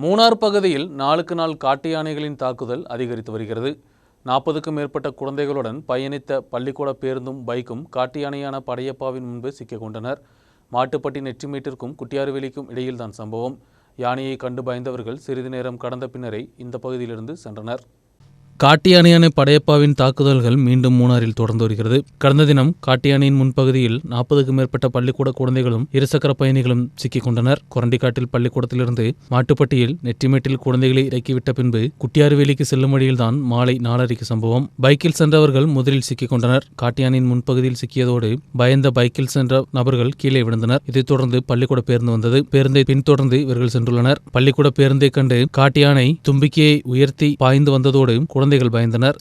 மூணார் பகுதியில் நாளுக்கு நாள் காட்டு யானைகளின் தாக்குதல் அதிகரித்து வருகிறது. 40க்கும் மேற்பட்ட குழந்தைகளுடன் பயணித்த பள்ளிக்கூட பேருந்தும் பைக்கும் காட்டு யானையான படையப்பாவின் முன்பு சிக்கிக் கொண்டனர். மாட்டுப்பட்டி நெற்றிமேட்டிற்கும் குட்டியார்வேலிக்கும் இடையில்தான் சம்பவம். யானையை கண்டு பயந்தவர்கள் சிறிது நேரம் கடந்த பின்னரே இந்த பகுதியிலிருந்து சென்றனர். காட்டு யானையான படையப்பாவின் தாக்குதல்கள் மீண்டும் மூணாரில் தொடர்ந்து வருகிறது. கடந்த தினம் காட்டு யானையின் முன்பகுதியில் 40க்கும் மேற்பட்ட பள்ளிக்கூட குழந்தைகளும் இருசக்கர பயணிகளும் சிக்கிக் கொண்டனர். கொரண்டிக்காட்டில் பள்ளிக்கூடத்திலிருந்து மாட்டுப்பட்டியில் நெற்றிமேட்டில் குழந்தைகளை இறக்கிவிட்ட பின்பு குட்டியார்வேலிக்கு செல்லும் வழியில்தான் மாலை 4:30க்கு சம்பவம். பைக்கில் சென்றவர்கள் முதலில் சிக்கிக் கொண்டனர். காட்டு யானையின் முன்பகுதியில் சிக்கியதோடு பயந்த பைக்கில் சென்ற நபர்கள் கீழே விழுந்தனர். இதைத் தொடர்ந்து பள்ளிக்கூட பேருந்து வந்தது. பேருந்தை பின்தொடர்ந்து இவர்கள் சென்றுள்ளனர். பள்ளிக்கூட பேருந்தை கண்டு காட்டு யானை தும்பிக்கையை உயர்த்தி பாய்ந்து வந்ததோடு குழந்தைகள் பயந்தனர்.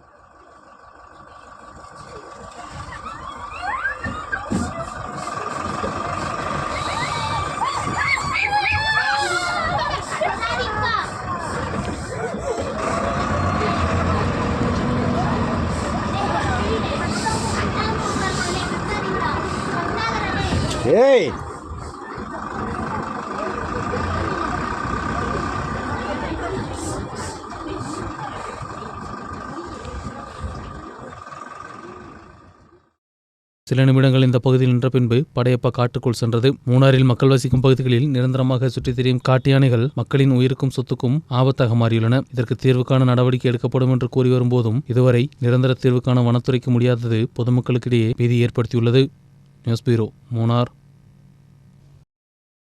சில நிமிடங்கள் இந்த பகுதியில் நின்ற பின்பு படையப்பா காட்டுக்குள் சென்றது. மூணாரில் மக்கள் வசிக்கும் பகுதிகளில் நிரந்தரமாக சுற்றித் திரியும் காட்டு யானைகள் மக்களின் உயிருக்கும் சொத்துக்கும் ஆபத்தாக மாறியுள்ளன. இதற்கு தீர்வுக்கான நடவடிக்கை எடுக்கப்படும் என்று கூறி வரும்போதும் இதுவரை நிரந்தர தீர்வுக்கான வனத்துறைக்கு முடியாதது பொதுமக்களுக்கிடையே பீதி ஏற்படுத்தியுள்ளது. News bureau, Munnar.